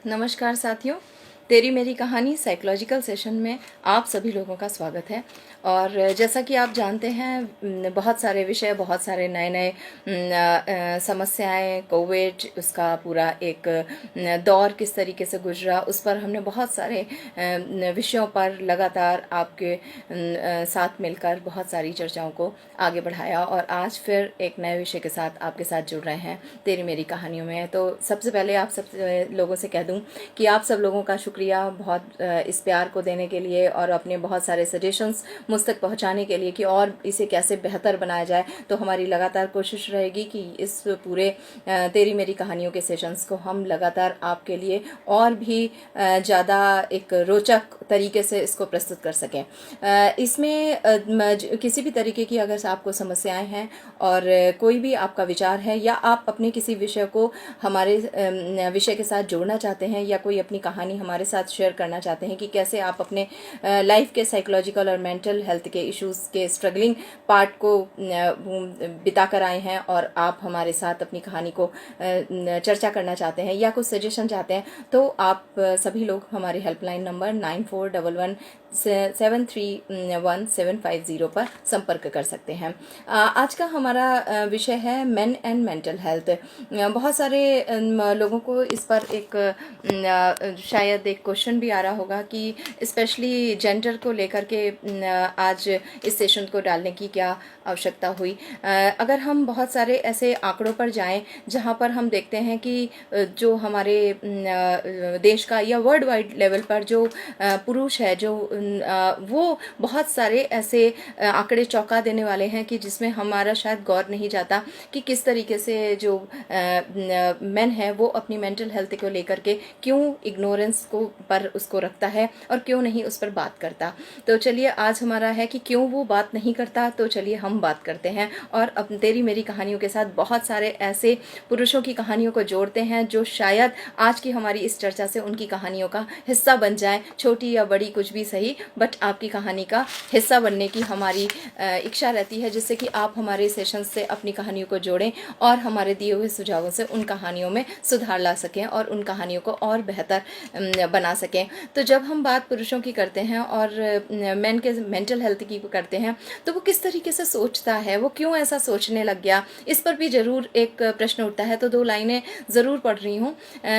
नमस्कार साथियों, तेरी मेरी कहानी साइकोलॉजिकल सेशन में आप सभी लोगों का स्वागत है। और जैसा कि आप जानते हैं, बहुत सारे विषय, बहुत सारे नए नए समस्याएं, कोविड, उसका पूरा एक दौर किस तरीके से गुजरा, उस पर हमने बहुत सारे विषयों पर लगातार आपके साथ मिलकर बहुत सारी चर्चाओं को आगे बढ़ाया। और आज फिर एक नए विषय के साथ आपके साथ जुड़ रहे हैं तेरी मेरी कहानियों में। तो सबसे पहले आप सब लोगों से कह दूं कि आप सब लोगों का शुक्रिया बहुत इस प्यार को देने के लिए और अपने बहुत सारे सजेशंस मुझ तक पहुंचाने के लिए कि और इसे कैसे बेहतर बनाया जाए। तो हमारी लगातार कोशिश रहेगी कि इस पूरे तेरी मेरी कहानियों के सेशंस को हम लगातार आपके लिए और भी ज़्यादा एक रोचक तरीके से इसको प्रस्तुत कर सकें। इसमें किसी भी तरीके की अगर आपको समस्याएं हैं और कोई भी आपका विचार है या आप अपने किसी विषय को हमारे विषय के साथ जोड़ना चाहते हैं या कोई अपनी कहानी हमारे साथ शेयर करना चाहते हैं कि कैसे आप अपने लाइफ के साइकोलॉजिकल और मेंटल हेल्थ के इश्यूज के स्ट्रगलिंग पार्ट को बिता कर आए हैं और आप हमारे साथ अपनी कहानी को चर्चा करना चाहते हैं या कुछ सजेशन चाहते हैं, तो आप सभी लोग हमारे हेल्पलाइन नंबर 9411731750 पर संपर्क कर सकते हैं। आज का हमारा विषय है मेन एंड मेंटल हेल्थ। बहुत सारे लोगों को इस पर एक शायद एक क्वेश्चन भी आ रहा होगा कि स्पेशली जेंडर को लेकर के आज इस सेशन को डालने की क्या आवश्यकता हुई। अगर हम बहुत सारे ऐसे आंकड़ों पर जाएं जहां पर हम देखते हैं कि जो हमारे देश का या वर्ल्ड वाइड लेवल पर जो पुरुष है, जो वो बहुत सारे ऐसे आंकड़े चौंका देने वाले हैं कि जिसमें हमारा शायद गौर नहीं जाता कि किस तरीके से जो मेन है वो अपनी मेंटल हेल्थ को लेकर के क्यों इग्नोरेंस को पर उसको रखता है और क्यों नहीं उस पर बात करता। तो चलिए, आज हमारा है कि क्यों वो बात नहीं करता। तो चलिए हम बात करते हैं और अब तेरी मेरी कहानियों के साथ बहुत सारे ऐसे पुरुषों की कहानियों को जोड़ते हैं जो शायद आज की हमारी इस चर्चा से उनकी कहानियों का हिस्सा बन जाए, छोटी या बड़ी कुछ भी सही, बट आपकी कहानी का हिस्सा बनने की हमारी इच्छा रहती है, जिससे कि आप हमारे सेशन से अपनी कहानियों को जोड़ें और हमारे दिए हुए सुझावों से उन कहानियों में सुधार ला सकें और उन कहानियों को और बेहतर बना सकें। तो जब हम बात पुरुषों की करते हैं और मेन के मेंटल हेल्थ की करते हैं, तो वो किस तरीके से सोचता है, वो क्यों ऐसा सोचने लग गया, इस पर भी जरूर एक प्रश्न उठता है। तो दो लाइनें ज़रूर पढ़ रही हूँ।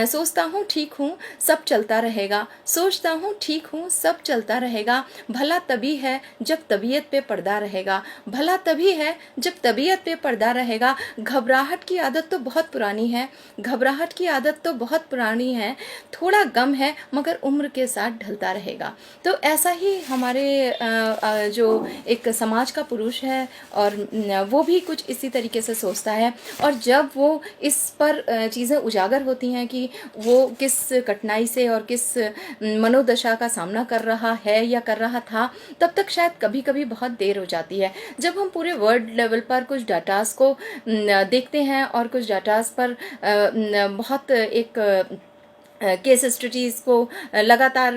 सोचता हूँ ठीक हूँ, सब चलता रहेगा, सोचता हूँ ठीक हूँ, सब चलता रहेगा, भला तभी है जब तबीयत पे पर्दा रहेगा, भला तभी है जब तबीयत पे पर्दा रहेगा, घबराहट की आदत तो बहुत पुरानी है, घबराहट की आदत तो बहुत पुरानी है, थोड़ा गम है मगर उम्र के साथ ढलता रहेगा। तो ऐसा ही हमारे जो एक समाज का पुरुष है और वो भी कुछ इसी तरीके से सोचता है। और जब वो इस पर चीज़ें उजागर होती हैं कि वो किस कठिनाई से और किस मनोदशा का सामना कर रहा है या कर रहा था, तब तक शायद कभी कभी बहुत देर हो जाती है। जब हम पूरे वर्ल्ड लेवल पर कुछ डाटास को देखते हैं और कुछ डाटास पर बहुत एक केस स्टडीज़ को लगातार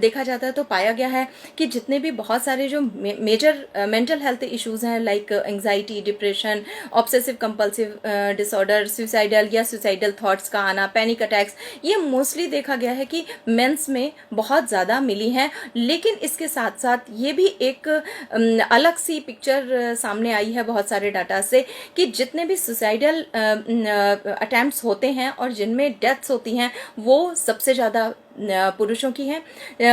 देखा जाता है, तो पाया गया है कि जितने भी बहुत सारे जो मेजर मेंटल हेल्थ इश्यूज़ हैं, like anxiety, depression, obsessive compulsive disorder, suicidal या सुसाइडल थॉट्स का आना, पैनिक अटैक्स, ये मोस्टली देखा गया है कि मेंस में बहुत ज़्यादा मिली हैं। लेकिन इसके साथ साथ ये भी एक अलग सी पिक्चर सामने आई है बहुत सारे डाटा से कि जितने भी सुसाइडल अटैम्प्ट्स होते हैं और जिनमें डेथ्स होती हैं, वो सबसे ज़्यादा पुरुषों की हैं।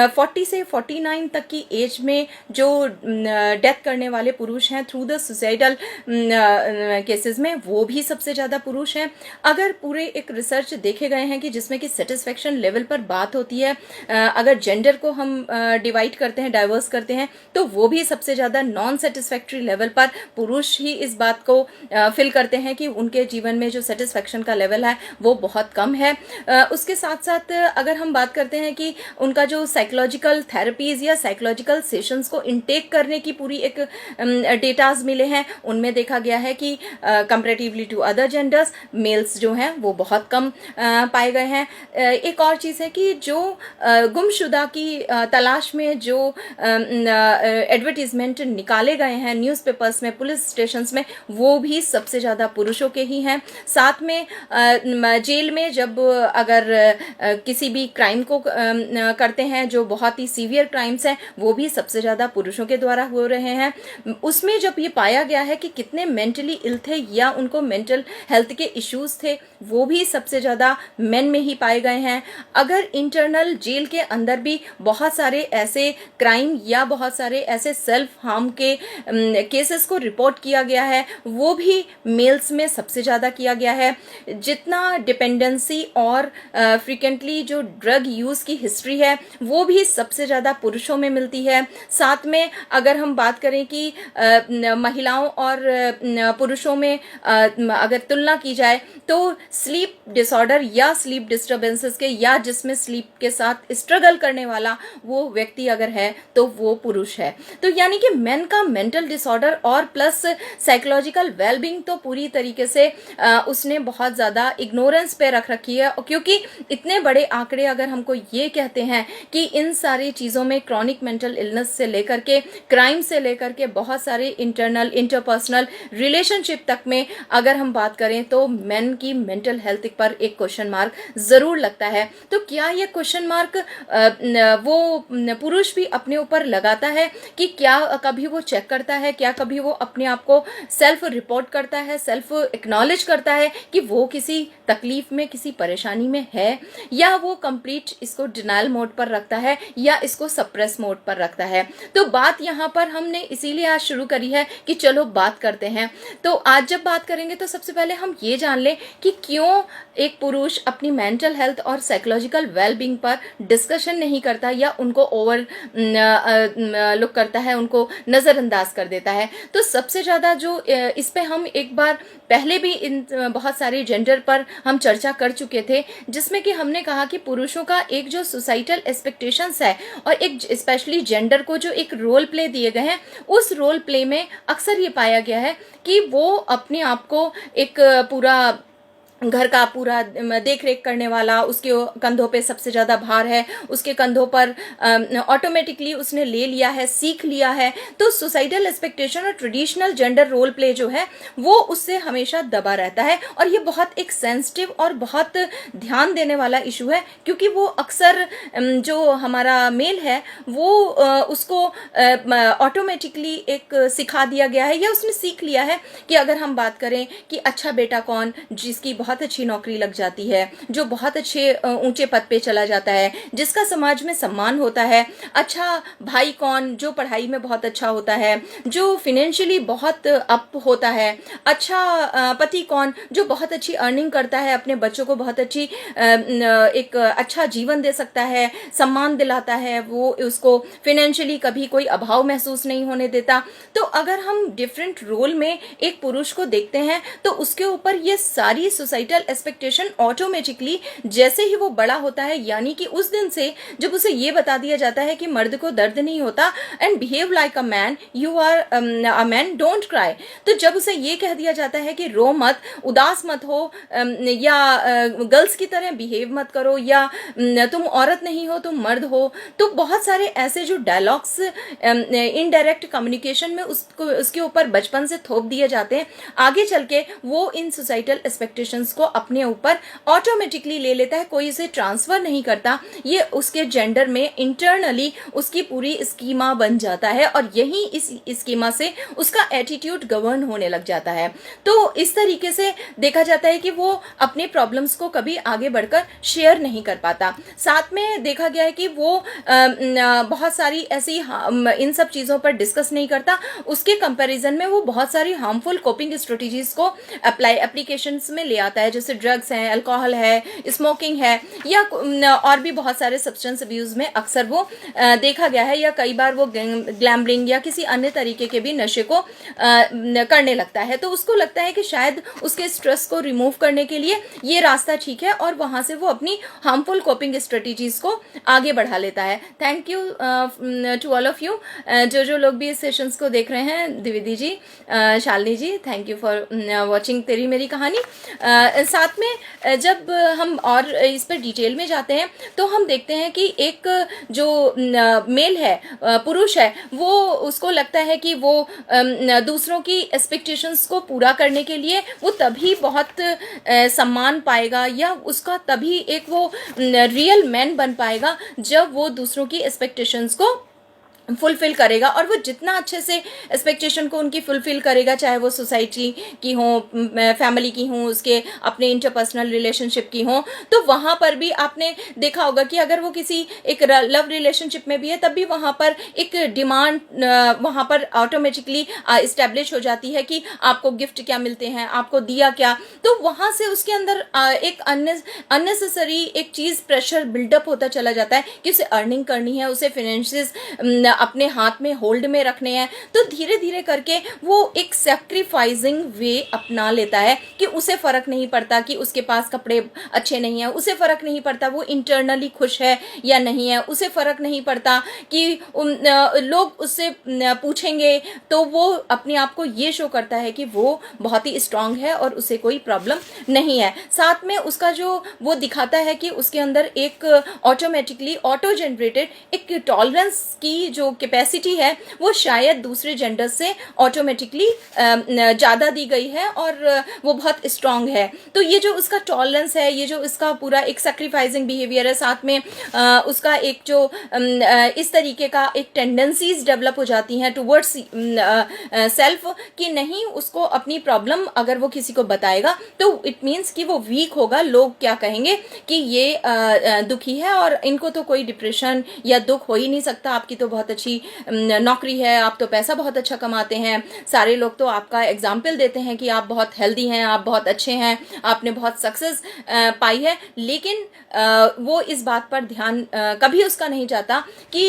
40 से 49 तक की एज में जो डेथ करने वाले पुरुष हैं थ्रू द सुसाइडल केसेस में, वो भी सबसे ज़्यादा पुरुष हैं। अगर पूरे एक रिसर्च देखे गए हैं कि जिसमें कि सेटिस्फेक्शन लेवल पर बात होती है, अगर जेंडर को हम डिवाइड करते हैं, डाइवर्स करते हैं, तो वो भी सबसे ज़्यादा नॉन सेटिस्फैक्ट्री लेवल पर पुरुष ही इस बात को फील करते हैं कि उनके जीवन में जो सेटिस्फेक्शन का लेवल है वो बहुत कम है। उसके साथ साथ अगर हम बात बात करते हैं कि उनका जो साइकोलॉजिकल थेरेपीज या साइकोलॉजिकल सेशंस को इनटेक करने की पूरी एक डेटाज मिले हैं, उनमें देखा गया है कि comparatively to other genders males जो हैं वो बहुत कम पाए गए हैं। एक और चीज़ है कि जो गुमशुदा की तलाश में जो एडवर्टीजमेंट निकाले गए हैं न्यूज़पेपर्स में, पुलिस स्टेशंस में, वो भी सबसे ज़्यादा पुरुषों के ही हैं। साथ में जेल में जब अगर किसी भी क्राइम को करते हैं जो बहुत ही सीवियर क्राइम्स हैं, वो भी सबसे ज़्यादा पुरुषों के द्वारा हो रहे हैं। उसमें जब ये पाया गया है कि कितने मेंटली इल थे या उनको मेंटल हेल्थ के इश्यूज थे, वो भी सबसे ज़्यादा मेन में ही पाए गए हैं। अगर इंटरनल जेल के अंदर भी बहुत सारे ऐसे क्राइम या बहुत सारे ऐसे सेल्फ हार्म के केसेस को रिपोर्ट किया गया है, वो भी मेल्स में सबसे ज़्यादा किया गया है। जितना डिपेंडेंसी और फ्रिक्वेंटली जो ड्रग यूज़ की हिस्ट्री है, वो भी सबसे ज़्यादा पुरुषों में मिलती है। साथ में अगर हम बात करें कि महिलाओं और पुरुषों में अगर तुलना की जाए तो स्लीप डिसऑर्डर या स्लीप डिस्टर्बेंसेस के या जिसमें स्लीप के साथ स्ट्रगल करने वाला वो व्यक्ति अगर है तो वो पुरुष है। तो यानी कि मेन का मेंटल डिसऑर्डर और प्लस साइकोलॉजिकल वेलबींग तो पूरी तरीके से उसने बहुत ज़्यादा इग्नोरेंस पे रख रखी है, क्योंकि इतने बड़े आंकड़े अगर हमको ये कहते हैं कि इन सारी चीज़ों में क्रॉनिक मेंटल इलनेस से लेकर के क्राइम से लेकर के बहुत सारे इंटरनल इंटरपर्सनल रिलेशनशिप तक में अगर हम बात करें तो मेन की मेंटल हेल्थ पर एक क्वेश्चन मार्क ज़रूर लगता है। तो क्या ये क्वेश्चन मार्क वो पुरुष भी अपने ऊपर लगाता है कि क्या कभी वो चेक करता है, क्या कभी वो अपने आप को सेल्फ रिपोर्ट करता है, सेल्फ एक्नॉलेज करता है कि वो किसी तकलीफ में, किसी परेशानी में है, या वो कंप्लीट इसको डिनायल मोड पर रखता है या इसको सप्रेस मोड पर रखता है। तो बात यहाँ पर हमने इसीलिए आज शुरू करी है कि चलो बात करते हैं। तो आज जब बात करेंगे तो सबसे पहले हम ये जान लें कि क्यों एक पुरुष अपनी मेंटल हेल्थ और साइकोलॉजिकल वेलबींग पर डिस्कशन नहीं करता या उनको ओवर लुक करता है, उनको नज़रअंदाज कर देता है। तो सबसे ज़्यादा जो इस पे हम एक बार पहले भी इन बहुत सारे जेंडर पर हम चर्चा कर चुके थे, जिसमें कि हमने कहा कि पुरुषों का एक जो सोसाइटल एक्सपेक्टेशंस है और एक स्पेशली जेंडर को जो एक रोल प्ले दिए गए हैं, उस रोल प्ले में अक्सर ये पाया गया है कि वो अपने आप को एक पूरा घर का पूरा देख रेख करने वाला, उसके कंधों पे सबसे ज़्यादा भार है, उसके कंधों पर ऑटोमेटिकली उसने ले लिया है, सीख लिया है। तो सोसाइटल एक्सपेक्टेशन और ट्रेडिशनल जेंडर रोल प्ले जो है वो उससे हमेशा दबा रहता है, और ये बहुत एक सेंसिटिव और बहुत ध्यान देने वाला इशू है, क्योंकि वो अक्सर जो हमारा मेल है वो उसको ऑटोमेटिकली एक सिखा दिया गया है या उसने सीख लिया है कि अगर हम बात करें कि अच्छा बेटा कौन, जिसकी बहुत अच्छी नौकरी लग जाती है, जो बहुत अच्छे ऊंचे पद पे चला जाता है, जिसका समाज में सम्मान होता है। अच्छा भाई कौन, जो पढ़ाई में बहुत अच्छा होता है, जो फिनेंशियली बहुत अप होता है। अच्छा पति कौन, जो बहुत अच्छी अर्निंग करता है, अपने बच्चों को बहुत अच्छी एक अच्छा जीवन दे सकता है, सम्मान दिलाता है, वो उसको फिनेंशियली कभी कोई अभाव महसूस नहीं होने देता। तो अगर हम डिफरेंट रोल में एक पुरुष को देखते हैं तो उसके ऊपर ये सारी सोसाइटल एक्सपेक्टेशन ऑटोमेटिकली जैसे ही वो बड़ा होता है, यानी कि उस दिन से जब उसे ये बता दिया जाता है कि मर्द को दर्द नहीं होता, and behave like a man, you are a man, don't cry. तो जब उसे ये कह दिया जाता है कि रो मत, उदास मत हो, या गर्ल्स की तरह बिहेव मत करो, या तुम औरत नहीं हो तुम मर्द हो, तो बहुत सारे ऐसे जो डायलॉग्स इनडायरेक्ट कम्युनिकेशन में उसके ऊपर बचपन से थोप दिए जाते हैं, आगे चल के वो इन सोसाइटल एक्सपेक्टेशंस को अपने ऊपर ऑटोमेटिकली ले लेता है, कोई इसे ट्रांसफर नहीं करता, ये उसके जेंडर में इंटरनली उसकी पूरी स्कीमा बन जाता है, और यही इस स्कीमा से उसका एटीट्यूड गवर्न होने लग जाता है। तो इस तरीके से देखा जाता है कि वो अपने प्रॉब्लम्स को कभी आगे बढ़कर शेयर नहीं कर पाता। साथ में देखा गया है कि वो बहुत सारी ऐसी इन सब चीज़ों पर डिस्कस नहीं करता, उसके कंपैरिजन में वो बहुत सारी हार्मफुल कोपिंग स्ट्रेटजीज को एप्लीकेशंस में ले आता जाता है, जैसे ड्रग्स हैं, अल्कोहल है, स्मोकिंग है, या और भी बहुत सारे सब्सटेंस अब्यूज़ में अक्सर वो देखा गया है, या कई बार वो ग्लैमरिंग या किसी अन्य तरीके के भी नशे को करने लगता है। तो उसको लगता है कि शायद उसके स्ट्रेस को रिमूव करने के लिए ये रास्ता ठीक है, और वहाँ से वो अपनी हार्मफुल कोपिंग स्ट्रेटजीज़ को आगे बढ़ा लेता है। Thank you to all of you, जो लोग भी इस सेशंस को देख रहे हैं, Dwivedi ji, Shalini ji, thank you for watching Teri Meri कहानी। साथ में जब हम और इस पर डिटेल में जाते हैं तो हम देखते हैं कि एक जो मेल है, पुरुष है, वो उसको लगता है कि वो दूसरों की एक्सपेक्टेशंस को पूरा करने के लिए वो तभी बहुत सम्मान पाएगा, या उसका तभी एक वो रियल मैन बन पाएगा जब वो दूसरों की एक्सपेक्टेशंस को फुलफिल करेगा। और वो जितना अच्छे से एक्सपेक्टेशन को उनकी फुलफिल करेगा, चाहे वो सोसाइटी की हो, फैमिली की हो, उसके अपने इंटरपर्सनल रिलेशनशिप की हो, तो वहाँ पर भी आपने देखा होगा कि अगर वो किसी एक लव रिलेशनशिप में भी है, तब भी वहाँ पर एक डिमांड वहाँ पर ऑटोमेटिकली इस्टेब्लिश हो जाती है कि आपको गिफ्ट क्या मिलते हैं, आपको दिया क्या। तो वहाँ से उसके अंदर एक अननेसेसरी एक चीज़, प्रेशर बिल्डअप होता चला जाता है कि उसे अर्निंग करनी है, उसे फाइनेंशियस अपने हाथ में होल्ड में रखने हैं। तो धीरे धीरे करके वो एक सैक्रिफाइसिंग वे अपना लेता है कि उसे फर्क नहीं पड़ता कि उसके पास कपड़े अच्छे नहीं है, उसे फर्क नहीं पड़ता वो इंटरनली खुश है या नहीं है, उसे फर्क नहीं पड़ता कि लोग उससे पूछेंगे, तो वो अपने आप को ये शो करता है कि वो बहुत ही स्ट्रांग है और उसे कोई प्रॉब्लम नहीं है। साथ में उसका जो वो दिखाता है कि उसके अंदर एक ऑटोमेटिकली ऑटो जनरेटेड एक टॉलरेंस की जो कैपेसिटी है वो शायद दूसरे जेंडर से ऑटोमेटिकली ज़्यादा दी गई है, और वो बहुत स्ट्रांग है। तो ये जो उसका टॉलरेंस है, ये जो इसका पूरा एक सैक्रिफाइसिंग बिहेवियर है, साथ में उसका एक जो इस तरीके का एक टेंडेंसीज डेवलप हो जाती हैं टुवर्ड्स सेल्फ, कि नहीं उसको अपनी प्रॉब्लम अगर वो किसी को बताएगा तो इट मीन्स कि वो वीक होगा, लोग क्या कहेंगे कि ये दुखी है और इनको तो कोई डिप्रेशन या दुख हो ही नहीं सकता, आपकी तो बहुत अच्छी नौकरी है, आप तो पैसा बहुत अच्छा कमाते हैं, सारे लोग तो आपका एग्जाम्पल देते हैं कि आप बहुत हेल्दी हैं, आप बहुत अच्छे हैं, आपने बहुत सक्सेस पाई है। लेकिन वो इस बात पर ध्यान कभी उसका नहीं जाता कि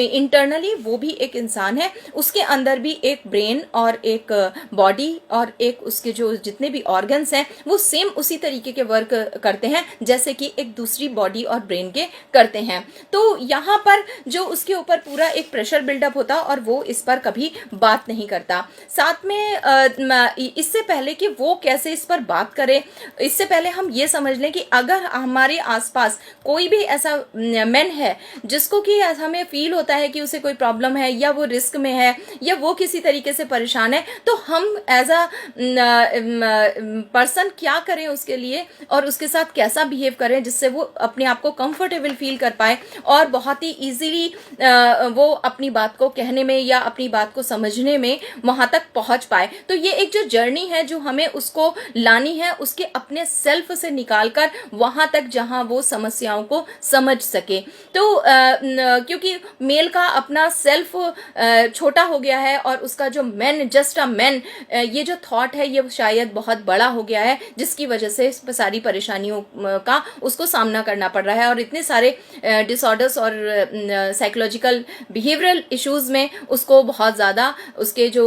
इंटरनली वो भी एक इंसान है, उसके अंदर भी एक ब्रेन और एक बॉडी और एक उसके जो जितने भी ऑर्गन्स हैं वो सेम उसी तरीके के वर्क करते हैं जैसे कि एक दूसरी बॉडी और ब्रेन के करते हैं। तो यहाँ पर जो उसके ऊपर पूरा एक प्रेशर बिल्डअप होता और वो इस पर कभी बात नहीं करता। साथ में इससे पहले कि वो कैसे इस पर बात करे, इससे पहले हम ये समझ लें कि अगर हमारे आसपास कोई भी ऐसा मैन है जिसको कि हमें फील होता है कि उसे कोई प्रॉब्लम है या वो रिस्क में है या वो किसी तरीके से परेशान है, तो हम एज अ पर्सन क्या करें उसके लिए और उसके साथ कैसा बिहेव करें जिससे वो अपने आप को कंफर्टेबल फील कर पाए और बहुत ही इजीली वो अपनी बात को कहने में या अपनी बात को समझने में वहां तक पहुंच पाए। तो ये एक जो जर्नी है जो हमें उसको लानी है उसके अपने सेल्फ से निकालकर वहां तक जहां वो समस्याओं को समझ सके। तो क्योंकि मेल का अपना सेल्फ छोटा हो गया है और उसका जो मैन, जस्ट अ मैन, ये जो थॉट है ये शायद बहुत बड़ा हो गया है जिसकी वजह से सारी परेशानियों का उसको सामना करना पड़ रहा है और इतने सारे डिसऑर्डर्स और साइकोलॉजिकल बिहेवियरल इश्यूज में उसको बहुत ज़्यादा उसके जो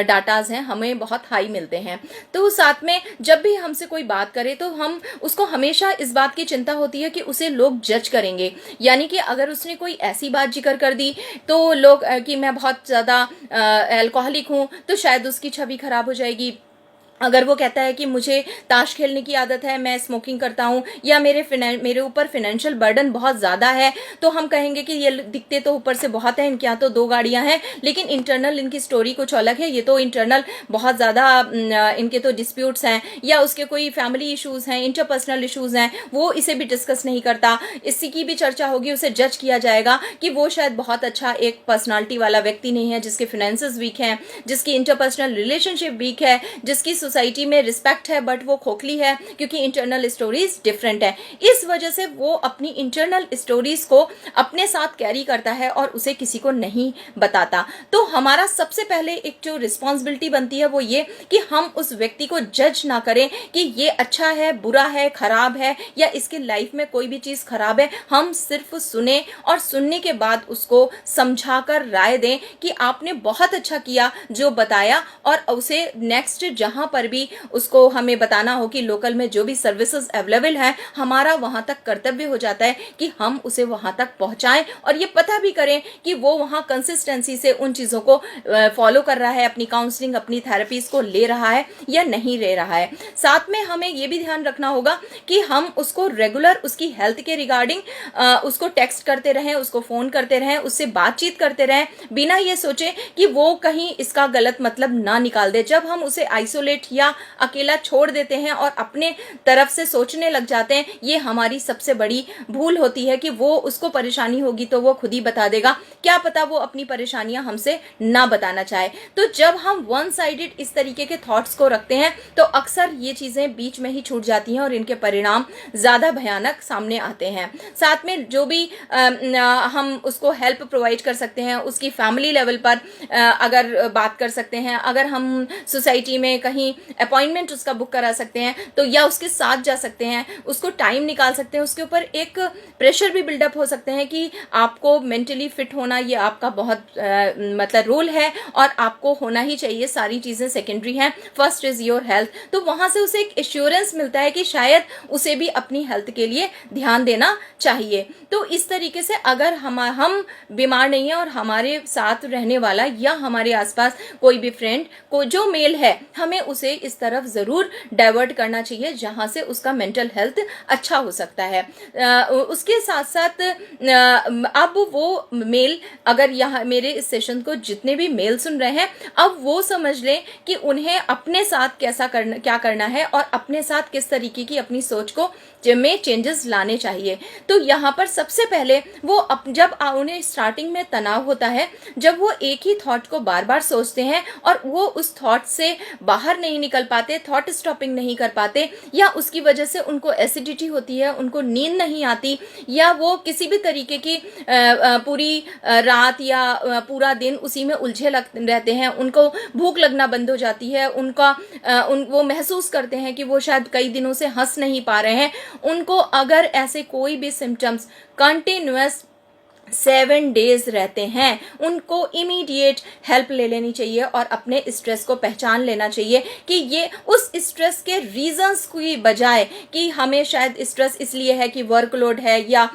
डाटाज हैं हमें बहुत हाई मिलते हैं। तो साथ में जब भी हमसे कोई बात करे तो हम उसको हमेशा इस बात की चिंता होती है कि उसे लोग जज करेंगे, यानी कि अगर उसने कोई ऐसी बात जिक्र कर दी तो लोग कि मैं बहुत ज़्यादा अल्कोहलिक हूँ तो शायद उसकी छवि खराब हो जाएगी। अगर वो कहता है कि मुझे ताश खेलने की आदत है, मैं स्मोकिंग करता हूँ या मेरे ऊपर फाइनेंशियल बर्डन बहुत ज़्यादा है, तो हम कहेंगे कि ये दिखते तो ऊपर से बहुत हैं, इनके यहाँ तो 2 गाड़ियाँ हैं लेकिन इंटरनल इनकी स्टोरी कुछ अलग है, ये तो इंटरनल बहुत ज़्यादा इनके तो डिस्प्यूट्स हैं या उसके कोई फैमिली इशूज़ हैं, इंटरपर्सनल इशूज़ हैं, वो इसे भी डिस्कस नहीं करता, इसी की भी चर्चा होगी, उसे जज किया जाएगा कि वो शायद बहुत अच्छा एक पर्सनालिटी वाला व्यक्ति नहीं है, जिसके फाइनेंसेस वीक हैं, जिसकी इंटरपर्सनल रिलेशनशिप वीक है, जिसकी सोसाइटी में रिस्पेक्ट है बट वो खोखली है क्योंकि इंटरनल स्टोरीज डिफरेंट है। इस वजह से वो अपनी इंटरनल स्टोरीज को अपने साथ कैरी करता है और उसे किसी को नहीं बताता। तो हमारा सबसे पहले एक जो रिस्पॉन्सिबिलिटी बनती है वो ये कि हम उस व्यक्ति को जज ना करें कि ये अच्छा है, बुरा है, खराब है या इसके लाइफ में कोई भी चीज खराब है। हम सिर्फ सुने और सुनने के बाद उसको समझाकर राय दें कि आपने बहुत अच्छा किया जो बताया, और उसे नेक्स्ट जहां पर भी उसको हमें बताना हो कि लोकल में जो भी सर्विसेज अवेलेबल है, हमारा वहां तक कर्तव्य हो जाता है कि हम उसे वहां तक पहुंचाएं और ये पता भी करें कि वो वहां कंसिस्टेंसी से उन चीजों को फॉलो कर रहा है, अपनी काउंसलिंग, अपनी थेरेपीज को ले रहा है या नहीं ले रहा है। साथ में हमें ये भी ध्यान रखना होगा कि हम उसको रेगुलर उसकी हेल्थ के रिगार्डिंग उसको टेक्स्ट करते रहें, उसको फोन करते रहें, उससे बातचीत करते रहें, बिना ये सोचे कि वो कहीं इसका गलत मतलब ना निकाल दे। जब हम उसे आइसोलेट या अकेला छोड़ देते हैं और अपने तरफ से सोचने लग जाते हैं, ये हमारी सबसे बड़ी भूल होती है कि वो उसको परेशानी होगी तो वो खुद ही बता देगा, क्या पता वो अपनी परेशानियां हमसे ना बताना चाहे। तो जब हम वन साइडेड इस तरीके के थॉट्स को रखते हैं तो अक्सर ये चीजें बीच में ही छूट जाती हैं और इनके परिणाम ज्यादा भयानक सामने आते हैं। साथ में जो भी हम उसको हेल्प प्रोवाइड कर सकते हैं, उसकी फैमिली लेवल पर अगर बात कर सकते हैं, अगर हम सोसाइटी में कहीं अपॉइंटमेंट उसका बुक करा सकते हैं तो, या उसके साथ जा सकते हैं, उसको टाइम निकाल सकते हैं, उसके ऊपर एक प्रेशर भी बिल्डअप हो सकते हैं कि आपको मेंटली फिट होना ये आपका बहुत मतलब रोल है और आपको होना ही चाहिए, सारी चीजें सेकेंडरी हैं, फर्स्ट इज योर हेल्थ। तो वहां से उसे एक एश्योरेंस मिलता है कि शायद उसे भी अपनी हेल्थ के लिए ध्यान देना चाहिए। तो इस तरीके से अगर हम बीमार नहीं है और हमारे साथ रहने वाला या हमारे आसपास कोई भी फ्रेंड को जो मेल है, हमें उसे इस तरफ जरूर डाइवर्ट करना चाहिए जहां से उसका मेंटल हेल्थ अच्छा हो सकता है। उसके साथ साथ अब वो मेल, अगर यहाँ मेरे इस सेशन को जितने भी मेल सुन रहे हैं, अब वो समझ लें कि उन्हें अपने साथ क्या करना है और अपने साथ किस तरीके की अपनी सोच को में चेंजेस लाने चाहिए। तो यहाँ पर सबसे पहले वो जब उन्हें स्टार्टिंग में तनाव होता है, जब वो एक ही थॉट को बार बार सोचते हैं और वो उस थॉट से बाहर नहीं निकल पाते, थॉट स्टॉपिंग नहीं कर पाते, या उसकी वजह से उनको एसिडिटी होती है, उनको नींद नहीं आती, या वो किसी भी तरीके की पूरी रात या पूरा दिन उसी में उलझे रहते हैं, उनको भूख लगना बंद हो जाती है, वो महसूस करते हैं कि वो शायद कई दिनों से हंस नहीं पा रहे हैं। उनको अगर ऐसे कोई भी सिम्टम्स कंटिन्यूअस 7 डेज रहते हैं, उनको इमीडिएट हेल्प ले लेनी चाहिए और अपने स्ट्रेस को पहचान लेना चाहिए कि ये उस स्ट्रेस के रीजंस की बजाय कि हमें शायद स्ट्रेस इसलिए है कि वर्कलोड है या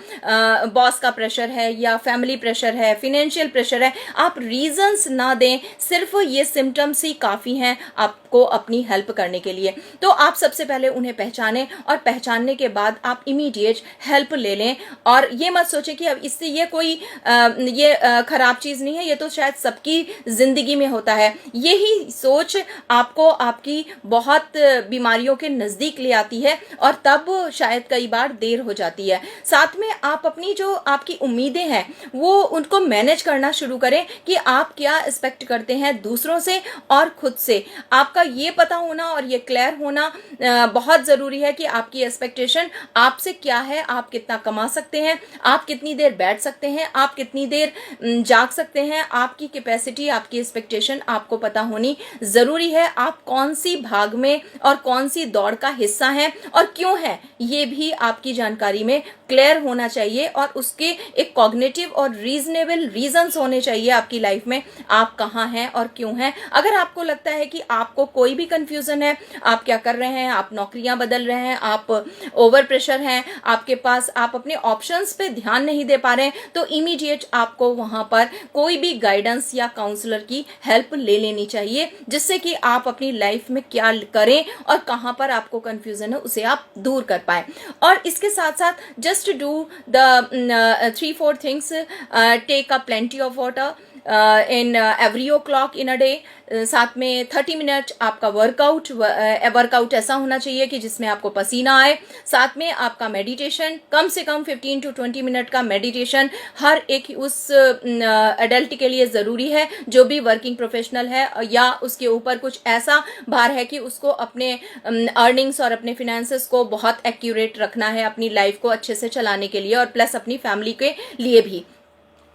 बॉस का प्रेशर है या फैमिली प्रेशर है, फिनेंशियल प्रेशर है, आप रीजंस ना दें, सिर्फ ये सिम्टम्स ही काफ़ी हैं आपको अपनी हेल्प करने के लिए। तो आप सबसे पहले उन्हें पहचानें और पहचानने के बाद आप इमीडिएट हेल्प ले लें और ये मत सोचें कि अब इससे ये कोई खराब चीज नहीं है, ये तो शायद सबकी जिंदगी में होता है। यही सोच आपको आपकी बहुत बीमारियों के नजदीक ले आती है और तब शायद कई बार देर हो जाती है। साथ में आप अपनी जो आपकी उम्मीदें हैं वो उनको मैनेज करना शुरू करें कि आप क्या एक्सपेक्ट करते हैं दूसरों से और खुद से। आपका ये पता होना और ये क्लियर होना बहुत जरूरी है कि आपकी एक्सपेक्टेशन आपसे क्या है, आप कितना कमा सकते हैं, आप कितनी देर बैठ सकते हैं, आप कितनी देर जाग सकते हैं, आपकी कैपेसिटी, आपकी एक्सपेक्टेशन आपको पता होनी जरूरी है। आप कौन सी भाग में और कौन सी दौड़ का हिस्सा हैं और क्यों है, ये भी आपकी जानकारी में क्लियर होना चाहिए और उसके एक कॉग्निटिव और रीजनेबल रीजंस होने चाहिए आपकी लाइफ में, आप कहाँ हैं और क्यों हैं। अगर आपको लगता है कि आपको कोई भी कंफ्यूजन है, आप क्या कर रहे हैं, आप नौकरियां बदल रहे हैं, आप ओवर प्रेशर हैं, आपके पास आप अपने ऑप्शंस पे ध्यान नहीं दे पा रहे हैं, तो इमीडिएट आपको वहां पर कोई भी गाइडेंस या काउंसलर की हेल्प ले लेनी चाहिए, जिससे कि आप अपनी लाइफ में क्या करें और कहां पर आपको कंफ्यूजन है उसे आप दूर कर पाए। और इसके साथ साथ just do the 3-4 things, take a plenty of water, in every o'clock in a day. साथ में 30 मिनट आपका वर्कआउट ऐसा होना चाहिए कि जिसमें आपको पसीना आए। साथ में आपका मेडिटेशन, कम से कम 15 to 20 मिनट का मेडिटेशन हर एक उस एडल्ट के लिए ज़रूरी है जो भी वर्किंग प्रोफेशनल है या उसके ऊपर कुछ ऐसा भार है कि उसको अपने अर्निंग्स और अपने फिनेंसेस को बहुत एक्यूरेट रखना है अपनी लाइफ को अच्छे से चलाने के लिए, और प्लस अपनी फैमिली के लिए भी।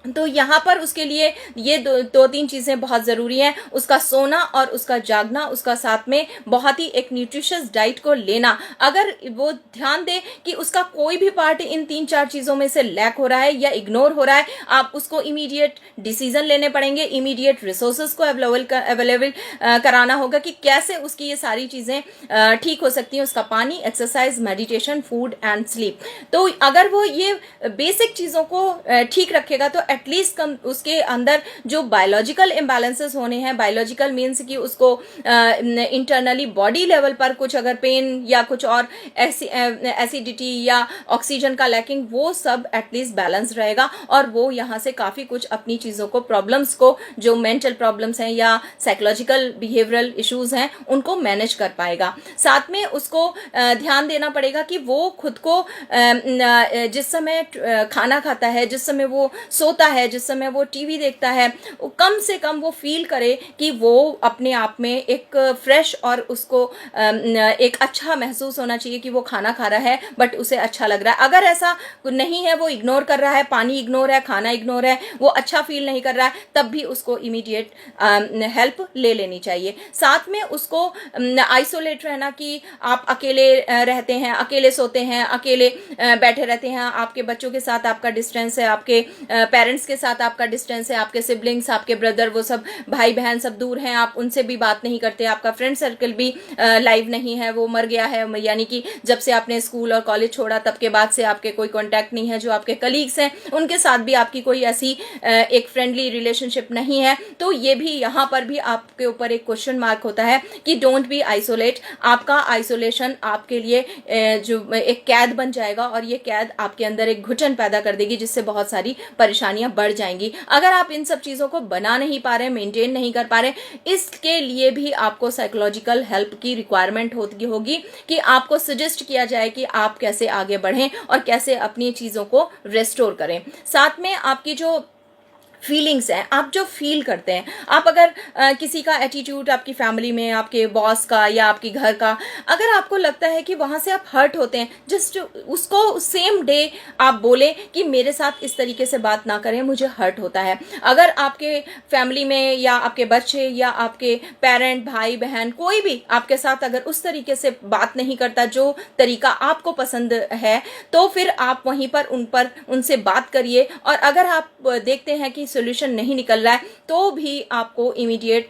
तो यहाँ पर उसके लिए ये दो तीन चीज़ें बहुत ज़रूरी हैं, उसका सोना और उसका जागना, उसका साथ में बहुत ही एक न्यूट्रिशियस डाइट को लेना। अगर वो ध्यान दे कि उसका कोई भी पार्ट इन 3-4 चीज़ों में से लैक हो रहा है या इग्नोर हो रहा है, आप उसको इमीडिएट डिसीजन लेने पड़ेंगे, इमीडिएट रिसोर्सेज को अवेलेबल कराना होगा कि कैसे उसकी ये सारी चीज़ें ठीक हो सकती हैं। उसका पानी, exercise, meditation, food and sleep. तो अगर वो ये बेसिक चीज़ों को ठीक रखेगा तो एटलीस्ट कम उसके अंदर जो बायोलॉजिकल इम्बैलेंसेस होने हैं, बायोलॉजिकल मीन्स कि उसको इंटरनली बॉडी लेवल पर कुछ अगर पेन या कुछ और एसिडिटी या ऑक्सीजन का लैकिंग, वो सब एटलीस्ट बैलेंस रहेगा और वो यहाँ से काफ़ी कुछ अपनी चीज़ों को, प्रॉब्लम्स को, जो मेंटल प्रॉब्लम्स हैं या साइकोलॉजिकल बिहेवियरल इश्यूज हैं, उनको मैनेज कर पाएगा। साथ में उसको ध्यान देना पड़ेगा कि वो खुद को जिस समय खाना खाता है, जिस समय वो सोता है, जिस समय वो टीवी देखता है, कम से कम वो फील करे कि वो अपने आप में एक फ्रेश और उसको एक अच्छा महसूस होना चाहिए कि वो खाना खा रहा है बट उसे अच्छा लग रहा है। अगर ऐसा नहीं है, वो इग्नोर कर रहा है, पानी इग्नोर है, खाना इग्नोर है, वो अच्छा फील नहीं कर रहा है, तब भी उसको इमीडिएट हेल्प ले लेनी चाहिए। साथ में उसको आइसोलेट रहना कि आप अकेले रहते हैं, अकेले सोते हैं, अकेले बैठे रहते हैं, आपके बच्चों के साथ आपका डिस्टेंस है, आपके पेरेंट्स के साथ आपका डिस्टेंस है, आपके सिबलिंग्स, आपके ब्रदर, वो सब भाई बहन सब दूर हैं, आप उनसे भी बात नहीं करते, आपका फ्रेंड सर्कल भी लाइव नहीं है, वो मर गया है, यानी कि जब से आपने स्कूल और कॉलेज छोड़ा तब के बाद से आपके कोई कांटेक्ट नहीं है। जो आपके कलीग्स हैं उनके साथ भी आपकी कोई ऐसी एक फ्रेंडली रिलेशनशिप नहीं है। तो ये भी यहाँ पर भी आपके ऊपर एक क्वेश्चन मार्क होता है कि डोंट बी आइसोलेट। आपका आइसोलेशन आपके लिए जो एक कैद बन जाएगा और ये कैद आपके अंदर एक घुटन पैदा कर देगी जिससे बहुत सारी परेशानियां बढ़ जाएंगी। अगर आप इन सब चीज़ों को बना नहीं पा रहे, मेंटेन नहीं कर पा रहे, इसके लिए भी आपको साइकोलॉजिकल हेल्प की रिक्वायरमेंट होगी कि आपको सजेस्ट किया जाए कि आप कैसे आगे बढ़ें और कैसे अपनी चीज़ों को रेस्टोर करें। साथ में आपकी जो फीलिंग्स हैं, आप जो फील करते हैं, आप अगर किसी का एटीट्यूड आपकी फैमिली में, आपके बॉस का या आपके घर का, अगर आपको लगता है कि वहाँ से आप हर्ट होते हैं, जस्ट उसको सेम डे आप बोलें कि मेरे साथ इस तरीके से बात ना करें, मुझे हर्ट होता है। अगर आपके फैमिली में या आपके बच्चे या आपके पेरेंट, भाई बहन, कोई भी आपके साथ अगर उस तरीके से बात नहीं करता जो तरीका आपको पसंद है, तो फिर आप वहीं पर उनसे बात करिए। और अगर आप देखते हैं कि सॉल्यूशन नहीं निकल रहा है तो भी आपको इमीडिएट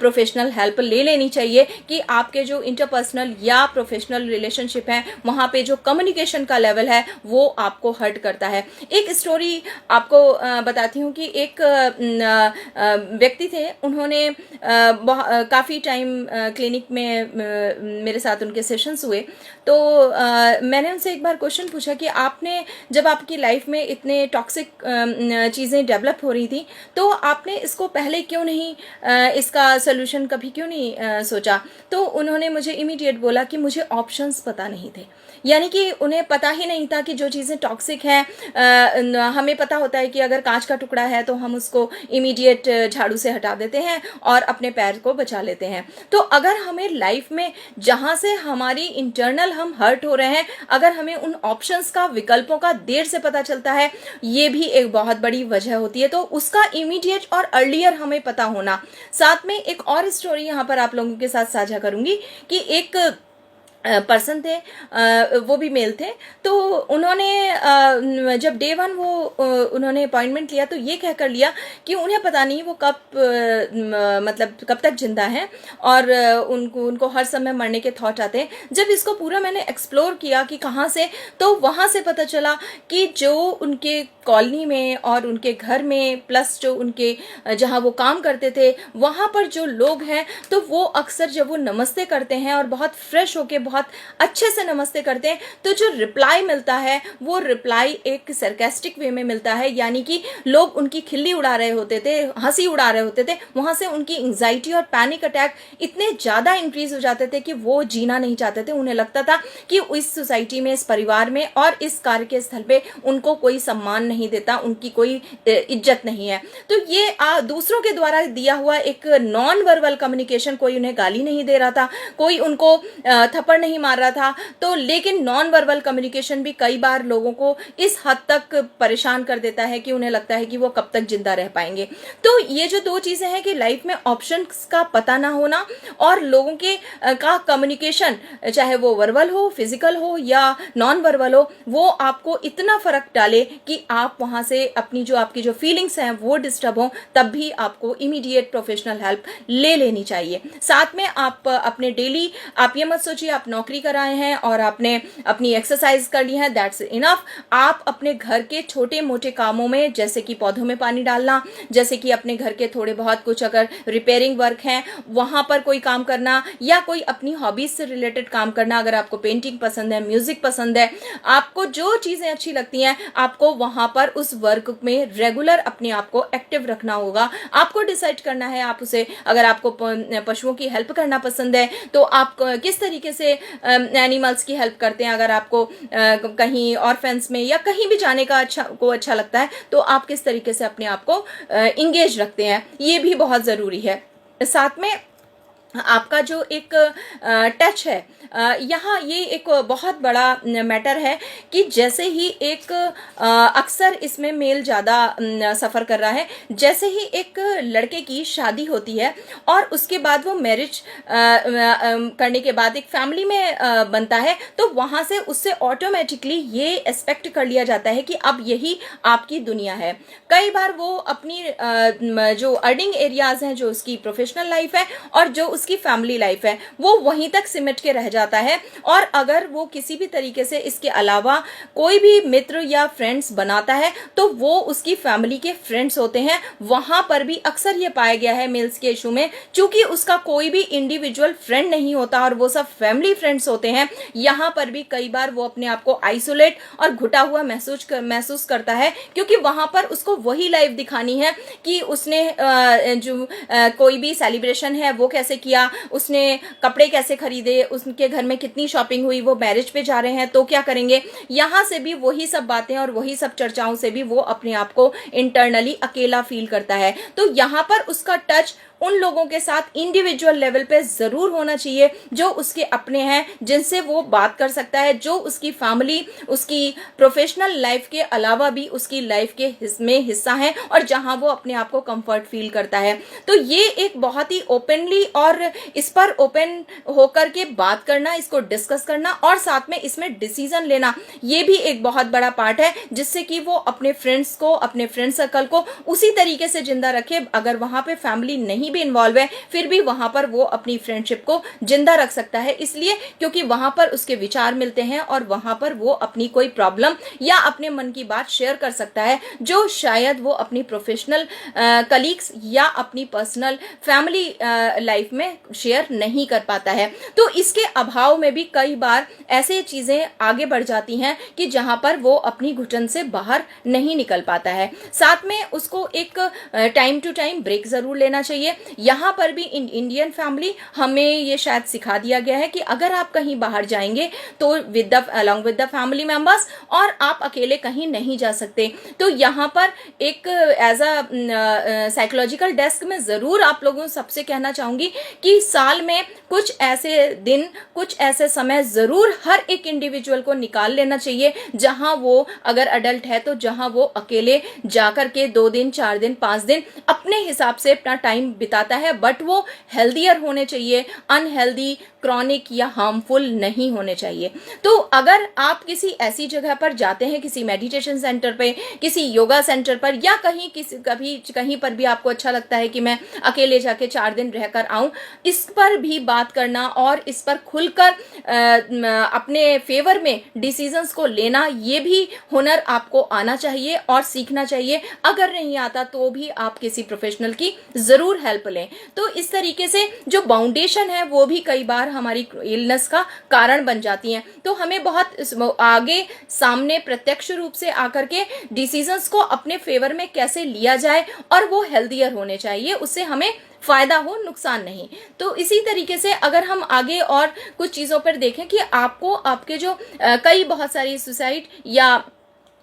प्रोफेशनल हेल्प ले लेनी चाहिए कि आपके जो इंटरपर्सनल या प्रोफेशनल रिलेशनशिप है वहाँ पे जो कम्युनिकेशन का लेवल है वो आपको हर्ट करता है। एक स्टोरी आपको बताती हूँ कि एक व्यक्ति थे, उन्होंने काफ़ी टाइम क्लिनिक में मेरे साथ उनके सेशंस हुए। तो मैंने उनसे एक बार क्वेश्चन पूछा कि आपने जब आपकी लाइफ में इतने टॉक्सिक चीज़ें डेवलप हो रही थी तो आपने इसको पहले क्यों नहीं इसका सोल्यूशन कभी क्यों नहीं सोचा। तो उन्होंने मुझे इमीडिएट बोला कि मुझे ऑप्शंस पता नहीं थे, यानी कि उन्हें पता ही नहीं था कि जो चीज़ें टॉक्सिक हैं, हमें पता होता है कि अगर कांच का टुकड़ा है तो हम उसको इमीडिएट झाड़ू से हटा देते हैं और अपने पैर को बचा लेते हैं। तो अगर हमें लाइफ में जहाँ से हमारी इंटरनल हम हर्ट हो रहे हैं, अगर हमें उन ऑप्शंस का, विकल्पों का देर से पता चलता है, ये भी एक बहुत बड़ी वजह होती है। तो उसका इमीडिएट और अर्लियर हमें पता होना। साथ में एक और स्टोरी यहाँ पर आप लोगों के साथ साझा करूंगी कि एक पर्सन थे, वो भी मेल थे। तो उन्होंने जब डे 1 उन्होंने अपॉइंटमेंट लिया तो ये कहकर लिया कि उन्हें पता नहीं वो मतलब कब तक जिंदा हैं और उनको हर समय मरने के थॉट आते हैं। जब इसको पूरा मैंने एक्सप्लोर किया कि कहाँ से, तो वहाँ से पता चला कि जो उनके कॉलोनी में और उनके घर में प्लस जो उनके जहाँ वो काम करते थे वहाँ पर जो लोग हैं, तो वो अक्सर जब वो नमस्ते करते हैं और बहुत फ्रेश होके बहुत अच्छे से नमस्ते करते हैं तो जो रिप्लाई मिलता है वो रिप्लाई एक सरकास्टिक वे में मिलता है, यानी कि लोग उनकी खिल्ली उड़ा रहे होते थे, हंसी उड़ा रहे होते थे, वहां से उनकी एंजाइटी और पैनिक अटैक इतने ज्यादा इंक्रीज हो जाते थे कि वो जीना नहीं चाहते थे। उन्हें लगता था कि इस सोसाइटी में, इस परिवार में और इस कार्य के स्थल पे उनको कोई सम्मान नहीं देता, उनकी कोई इज्जत नहीं है। तो ये दूसरों के द्वारा दिया हुआ एक नॉन वर्बल कम्युनिकेशन, कोई उन्हें गाली नहीं दे रहा था, कोई उनको थप्पड़ नहीं मार रहा था, तो लेकिन नॉन वर्बल कम्युनिकेशन भी कई बार लोगों को इस हद तक परेशान कर देता है कि उन्हें लगता है कि वो कब तक जिंदा रह पाएंगे। तो ये जो दो चीजें हैं कि लाइफ में ऑप्शंस का पता ना होना और लोगों के का कम्युनिकेशन, चाहे वो वर्बल हो, फिजिकल हो या नॉन वर्बल हो, वो आपको इतना फर्क डाले कि आप वहां से अपनी जो आपकी जो फीलिंग्स हैं वो डिस्टर्ब हो, तब भी आपको इमीडिएट प्रोफेशनल हेल्प ले लेनी चाहिए। साथ में आप अपने डेली, आप ये मत सोचिए आप नौकरी कराए हैं और आपने अपनी एक्सरसाइज कर ली है, दैट्स इनफ। आप अपने घर के छोटे मोटे कामों में, जैसे कि पौधों में पानी डालना, जैसे कि अपने घर के थोड़े बहुत कुछ अगर रिपेयरिंग वर्क है वहां पर कोई काम करना, या कोई अपनी हॉबीज से रिलेटेड काम करना, अगर आपको पेंटिंग पसंद है, म्यूजिक पसंद है, आपको जो चीजें अच्छी लगती हैं, आपको वहां पर उस वर्क में रेगुलर अपने आप को एक्टिव रखना होगा। आपको डिसाइड करना है आप उसे, अगर आपको पशुओं की हेल्प करना पसंद है तो आप किस तरीके से एनिमल्स की हेल्प करते हैं। अगर आपको कहीं ऑर्फेंस में या कहीं भी जाने का अच्छा लगता है तो आप किस तरीके से अपने आप को इंगेज रखते हैं, ये भी बहुत जरूरी है। साथ में आपका जो एक टच है, यहाँ ये एक बहुत बड़ा मैटर है कि जैसे ही एक अक्सर इसमें मेल ज़्यादा सफ़र कर रहा है, जैसे ही एक लड़के की शादी होती है और उसके बाद वो मैरिज करने के बाद एक फैमिली में बनता है, तो वहाँ से उससे ऑटोमेटिकली ये एक्सपेक्ट कर लिया जाता है कि अब यही आपकी दुनिया है। कई बार वो अपनी जो अर्निंग एरियाज हैं, जो उसकी प्रोफेशनल लाइफ है और जो उसकी फैमिली लाइफ है, वो वहीं तक सिमट के रह जाता है। और अगर वो किसी भी तरीके से इसके अलावा कोई भी मित्र या फ्रेंड्स बनाता है तो वो उसकी फैमिली के फ्रेंड्स होते हैं। वहां पर भी अक्सर ये पाया गया है मेल्स के इशू में, क्योंकि उसका कोई भी इंडिविजुअल फ्रेंड नहीं होता और वो सब फैमिली फ्रेंड्स होते हैं, यहां पर भी कई बार वो अपने आप को आइसोलेट और घुटा हुआ महसूस करता है, क्योंकि वहां पर उसको वही लाइफ दिखानी है कि उसने कोई भी सेलिब्रेशन है वो कैसे किया, उसने कपड़े कैसे खरीदे, उसके घर में कितनी शॉपिंग हुई, वो मैरिज पे जा रहे हैं तो क्या करेंगे। यहां से भी वही सब बातें और वही सब चर्चाओं से भी वो अपने आप को इंटरनली अकेला फील करता है। तो यहां पर उसका टच उन लोगों के साथ इंडिविजुअल लेवल पे जरूर होना चाहिए जो उसके अपने हैं, जिनसे वो बात कर सकता है, जो उसकी फैमिली, उसकी प्रोफेशनल लाइफ के अलावा भी उसकी लाइफ के हिस्सा है और जहां वो अपने आप को कंफर्ट फील करता है। तो ये एक बहुत ही ओपनली और इस पर ओपन होकर के बात करना, इसको डिस्कस करना और साथ में इसमें डिसीजन लेना, ये भी एक बहुत बड़ा पार्ट है, जिससे कि वो अपने फ्रेंड्स को, अपने फ्रेंड सर्कल को उसी तरीके से जिंदा रखे। अगर वहां पे फैमिली नहीं भी इन्वॉल्व है, फिर भी वहां पर वो अपनी फ्रेंडशिप को जिंदा रख सकता है, इसलिए क्योंकि वहां पर उसके विचार मिलते हैं और वहां पर वो अपनी कोई प्रॉब्लम या अपने मन की बात शेयर कर सकता है, जो शायद वो अपनी प्रोफेशनल कलीग्स या अपनी पर्सनल फैमिली लाइफ में शेयर नहीं कर पाता है। तो इसके अभाव में भी कई बार ऐसे चीजें आगे बढ़ जाती हैं कि जहां पर वो अपनी घुटन से बाहर नहीं निकल पाता है। साथ में उसको एक टाइम टू टाइम ब्रेक जरूर लेना चाहिए। यहां पर भी इन इंडियन फैमिली हमें ये शायद सिखा दिया गया है कि अगर आप कहीं बाहर जाएंगे तो along with the family members, और आप अकेले कहीं नहीं जा सकते। तो यहाँ पर एक एज अ साइकोलॉजिकल डेस्क में जरूर आप लोगों सबसे कहना चाहूंगी कि साल में कुछ ऐसे दिन, कुछ ऐसे समय जरूर हर एक इंडिविजुअल को निकाल लेना चाहिए जहां वो, अगर अडल्ट है तो जहां वो अकेले जाकर के 2 दिन, 4 दिन, 5 दिन अपने हिसाब से अपना टाइम बिताता है, बट वो हेल्दियर होने चाहिए, अनहेल्दी, क्रॉनिक या हार्मफुल नहीं होने चाहिए। तो अगर आप किसी ऐसी जगह पर जाते हैं, किसी मेडिटेशन सेंटर पे, किसी योगा सेंटर पर, या कहीं पर भी आपको अच्छा लगता है कि मैं अकेले जाके 4 दिन रहकर आऊं, इस पर भी बात करना और इस पर खुलकर अपने फेवर में डिसीजंस को लेना, ये भी हुनर आपको आना चाहिए और सीखना चाहिए। अगर नहीं आता तो भी आप किसी प्रोफेशनल की जरूर हेल्प हेल्प लें। तो इस तरीके से जो बाउंडेशन है वो भी कई बार हमारी इलनेस का कारण बन जाती हैं। तो हमें बहुत आगे सामने प्रत्यक्ष रूप से आकर के डिसीजंस को अपने फेवर में कैसे लिया जाए और वो हेल्दियर होने चाहिए, उससे हमें फायदा हो, नुकसान नहीं। तो इसी तरीके से अगर हम आगे और कुछ चीज़ों पर देखें कि आपको आपके जो कई बहुत सारी सुसाइड या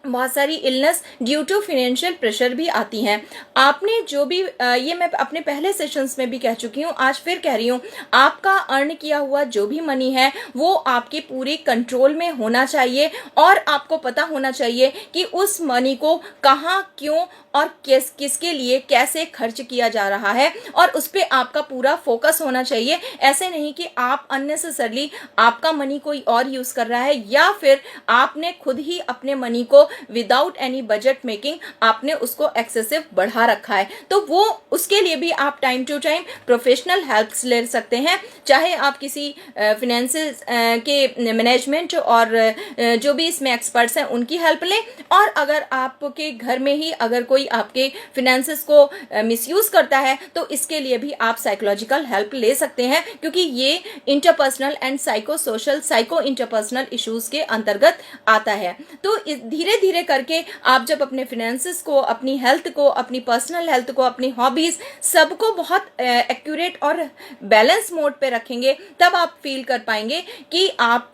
बहुत सारी illness due to financial pressure भी आती हैं। आपने जो भी ये मैं अपने पहले सेशंस में भी कह चुकी हूँ, आज फिर कह रही हूँ, आपका अर्न किया हुआ जो भी मनी है वो आपके पूरे कंट्रोल में होना चाहिए और आपको पता होना चाहिए कि उस मनी को कहाँ, क्यों और किसके लिए कैसे खर्च किया जा रहा है, और उस पर आपका पूरा फोकस होना चाहिए। ऐसे नहीं कि आप अननेसेसरली आपका मनी कोई और यूज कर रहा है या फिर आपने खुद ही अपने मनी को विदाउट एनी बजट मेकिंग आपने उसको एक्सेसिव बढ़ा रखा है। तो वो उसके लिए भी आप time to time professional help ले सकते हैं, चाहे आप किसी फाइनेंसेस के मैनेजमेंट और जो भी इसमें एक्सपर्ट्स हैं उनकी हेल्प लें, और अगर आपके घर में ही अगर कोई आपके फिनेंसेस को मिसयूज करता है तो इसके लिए भी आप साइकोलॉजिकल हेल्प ले सकते हैं, क्योंकि ये interpersonal and psycho social psycho interpersonal issues के अंतर्गत आता है। तो धीरे धीरे करके आप जब अपने फिनेंसेस को, अपनी हेल्थ को, अपनी पर्सनल हेल्थ को, अपनी हॉबीज सबको बहुत एक्यूरेट और बैलेंस मोड पे रखेंगे, तब आप फील कर पाएंगे कि आप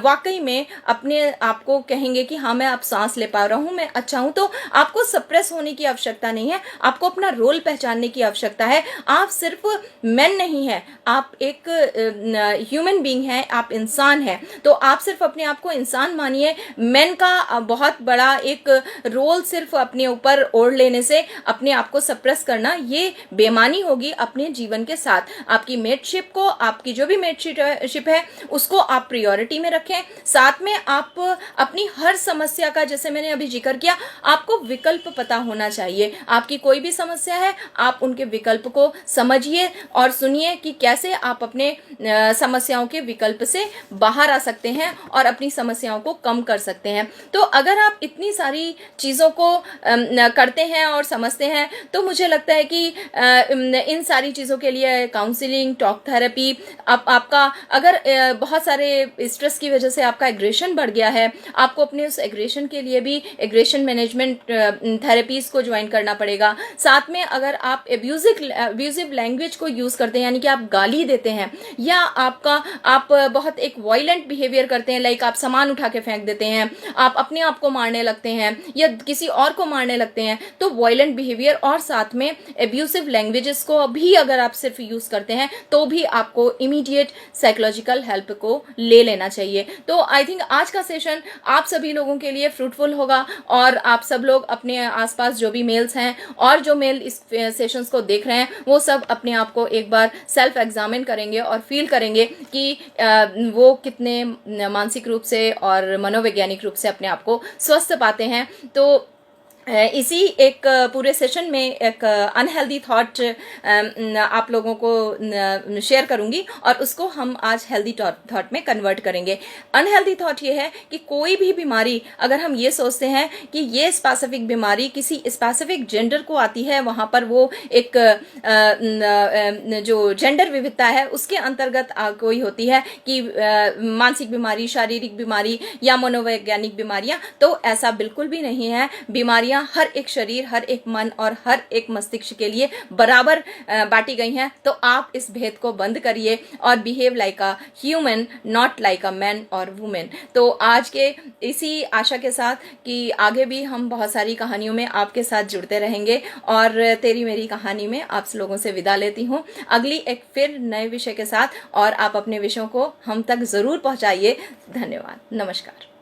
वाकई में अपने आप को कहेंगे कि हाँ मैं अब सांस ले पा रहा हूँ, मैं अच्छा हूँ। तो आपको सप्रेस होने की आवश्यकता नहीं है, आपको अपना रोल पहचानने की आवश्यकता है। आप सिर्फ मैन नहीं है, आप एक ह्यूमन बीइंग है, आप इंसान है। तो आप सिर्फ अपने आप को इंसान मानिए। मैन का बहुत बड़ा एक रोल सिर्फ अपने ऊपर ओढ़ लेने से अपने आप को सप्रेस करना ये बेमानी होगी अपने जीवन के साथ। आपकी मेटशिप को, आपकी जो भी मेटशिप है उसको आप प्रायोरिटी में रखें। साथ में आप अपनी हर समस्या का, जैसे मैंने अभी जिक्र किया, आपको विकल्प पता होना चाहिए। आपकी कोई भी समस्या है, आप उनके विकल्प को समझिए और सुनिए कि कैसे आप अपने समस्याओं के विकल्प से बाहर आ सकते हैं और अपनी समस्याओं को कम कर सकते हैं। तो अगर आप इतनी सारी चीज़ों को करते हैं और समझते हैं, तो मुझे लगता है कि इन सारी चीज़ों के लिए काउंसलिंग, टॉक थेरेपी, आपका अगर बहुत सारे स्ट्रेस की वजह से आपका एग्रेशन बढ़ गया है, आपको अपने उस एग्रेशन के लिए भी एग्रेशन मैनेजमेंट थेरेपीज को ज्वाइन करना पड़ेगा। साथ में अगर आप एब्यूजिव लैंग्वेज को यूज़ करते हैं, यानी कि आप गाली देते हैं या आप बहुत एक वायलेंट बिहेवियर करते हैं, लाइक आप सामान उठा के फेंक देते हैं, आप अपने आप को मारने लगते हैं या किसी और को मारने लगते हैं, तो वायलेंट बिहेवियर और साथ में एब्यूसिव लैंग्वेजेस को भी अगर आप सिर्फ यूज करते हैं तो भी आपको इमीडिएट साइकोलॉजिकल हेल्प को ले लेना चाहिए। तो आई थिंक आज का सेशन आप सभी लोगों के लिए फ्रूटफुल होगा और आप सब लोग अपने आसपास जो भी मेल्स हैं और जो मेल इस सेशंस को देख रहे हैं वो सब अपने आप को एक बार सेल्फ एग्जामिन करेंगे और फील करेंगे कि वो कितने मानसिक रूप से और मनोवैज्ञानिक रूप से अपने आप को स्वस्थ पाते हैं। तो इसी एक पूरे सेशन में एक अनहेल्दी थॉट आप लोगों को शेयर करूंगी और उसको हम आज हेल्दी थॉट में कन्वर्ट करेंगे। अनहेल्दी थॉट ये है कि कोई भी बीमारी अगर हम ये सोचते हैं कि ये स्पेसिफिक बीमारी किसी स्पेसिफिक जेंडर को आती है, वहाँ पर वो एक जो जेंडर विविधता है उसके अंतर्गत कोई होती है कि मानसिक बीमारी, शारीरिक बीमारी या मनोवैज्ञानिक बीमारियां, तो ऐसा बिल्कुल भी नहीं है। बीमारियां हर एक शरीर, हर एक मन और हर एक मस्तिष्क के लिए बराबर बांटी गई हैं। तो आप इस भेद को बंद करिए और behave like a human, not like a man और वुमेन। तो आज के इसी आशा के साथ कि आगे भी हम बहुत सारी कहानियों में आपके साथ जुड़ते रहेंगे और तेरी मेरी कहानी में आप लोगों से विदा लेती हूँ अगली एक फिर नए विषय के साथ, और आप अपने विषयों को हम तक जरूर पहुंचाइए। धन्यवाद, नमस्कार।